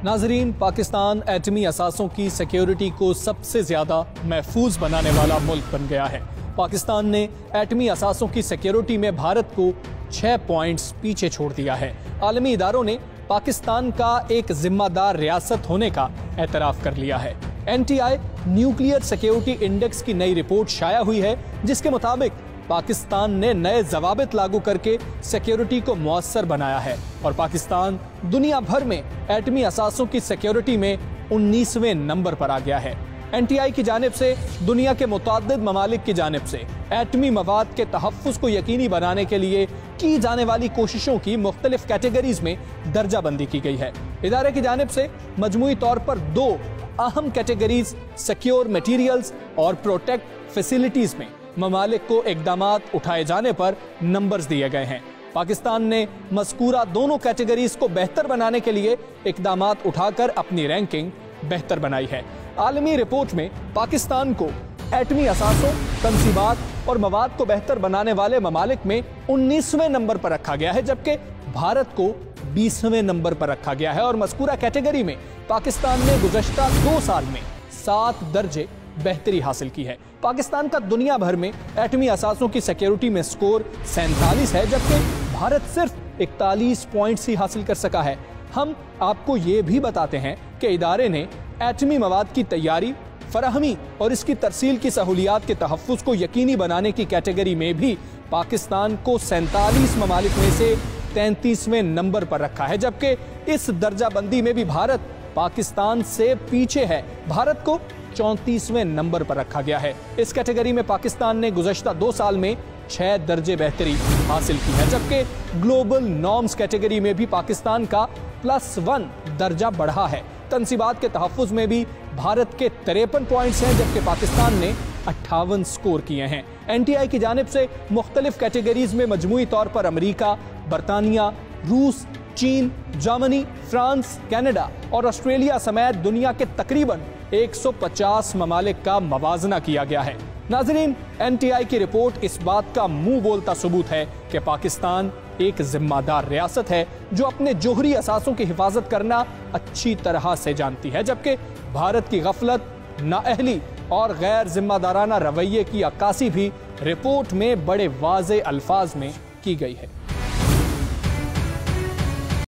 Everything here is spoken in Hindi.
नाजरीन, पाकिस्तान एटमी असासों की सिक्योरिटी को सबसे ज़्यादा महफूज बनाने वाला मुल्क बन गया है। पाकिस्तान ने एटमी असासों की सिक्योरिटी में भारत को 6 पॉइंट्स पीछे छोड़ दिया है। आलमी इदारों ने पाकिस्तान का एक जिम्मेदार रियासत होने का एतराफ़ कर लिया है। NTI न्यूक्लियर सिक्योरिटी इंडेक्स की नई रिपोर्ट शाया हुई है, जिसके मुताबिक पाकिस्तान ने नए ज़वाबित लागू करके सिक्योरिटी को मुअस्सर बनाया है और पाकिस्तान दुनिया भर में एटमी असासों की सिक्योरिटी में 19वें नंबर पर आ गया है। NTI की जानिब से दुनिया के मुतअद्दिद ममालिक की जानिब से एटमी मवाद के तहफ़्फ़ुज़ को यकीनी बनाने के लिए की जाने वाली कोशिशों की मुख्तलिफ कैटेगरीज में दर्जा बंदी की गई है। इदारे की जानिब से मजमूई तौर पर 2 अहम कैटेगरीज सिक्योर मटीरियल्स और प्रोटेक्ट फैसिलिटीज में ममालिक को इक़दामात उठाए जाने पर नंबर्स दिए गए हैं। पाकिस्तान ने मज़कूरा दोनों कैटेगरीज को बेहतर बनाने के लिए इक़दामात उठाकर अपनी रैंकिंग बेहतर बनाई है। आलमी रिपोर्ट में पाकिस्तान को एटमी असासों, तंसीबात और मवाद को बेहतर बनाने वाले ममालिक में 19वें नंबर पर रखा गया है, जबकि भारत को 20वें नंबर पर रखा गया है और मज़कूरा कैटेगरी में पाकिस्तान ने गुज़श्ता 2 साल में 7 दर्जे बेहतरी हासिल की है। पाकिस्तान का दुनिया भर में एटमी असासों की सिक्योरिटी में स्कोर 47 है, जबकि भारत सिर्फ 41 पॉइंट्स ही हासिल कर सका है। हम आपको ये भी बताते हैं कि इदारे ने एटमी मवाद की तैयारी, फराहमी और इसकी तरसील की सहूलियात के तहफ़्फ़ुज़ को यकीनी बनाने की कैटेगरी में भी पाकिस्तान को 47 ममालिक में से 33वें नंबर पर रखा है, जबकि इस दर्जा बंदी में भी भारत पाकिस्तान से पीछे है। भारत को 34वें नंबर पर रखा गया है। इस कैटेगरी में पाकिस्तान ने गुज़श्ता 2 साल में 6 दर्जे बेहतरी हासिल की है, जबकि ग्लोबल नॉर्म्स कैटेगरी में भी पाकिस्तान का +1 दर्जा बढ़ा है। तंसीबात के तहफ़्फ़ुज़ में भी भारत के 53 पॉइंट्स हैं, जबकि पाकिस्तान ने 58 स्कोर किए हैं। NTI की जानिब से मुख्तलिफ कैटेगरीज में मजमूई तौर पर अमरीका, बरतानिया, रूस, चीन, जर्मनी, फ्रांस, कनाडा और ऑस्ट्रेलिया समेत दुनिया के तकरीबन 150 ममालिक का मवाजना किया गया है। नाज़रीन, NTI की रिपोर्ट इस बात का मुंह बोलता सबूत है कि पाकिस्तान एक जिम्मेदार रियासत है जो अपने जोहरी असासों की हिफाजत करना अच्छी तरह से जानती है, जबकि भारत की गफलत, नाअहली और गैर जिम्मेदाराना रवैये की अक्कासी भी रिपोर्ट में बड़े वाज़े अल्फाज में की गई है।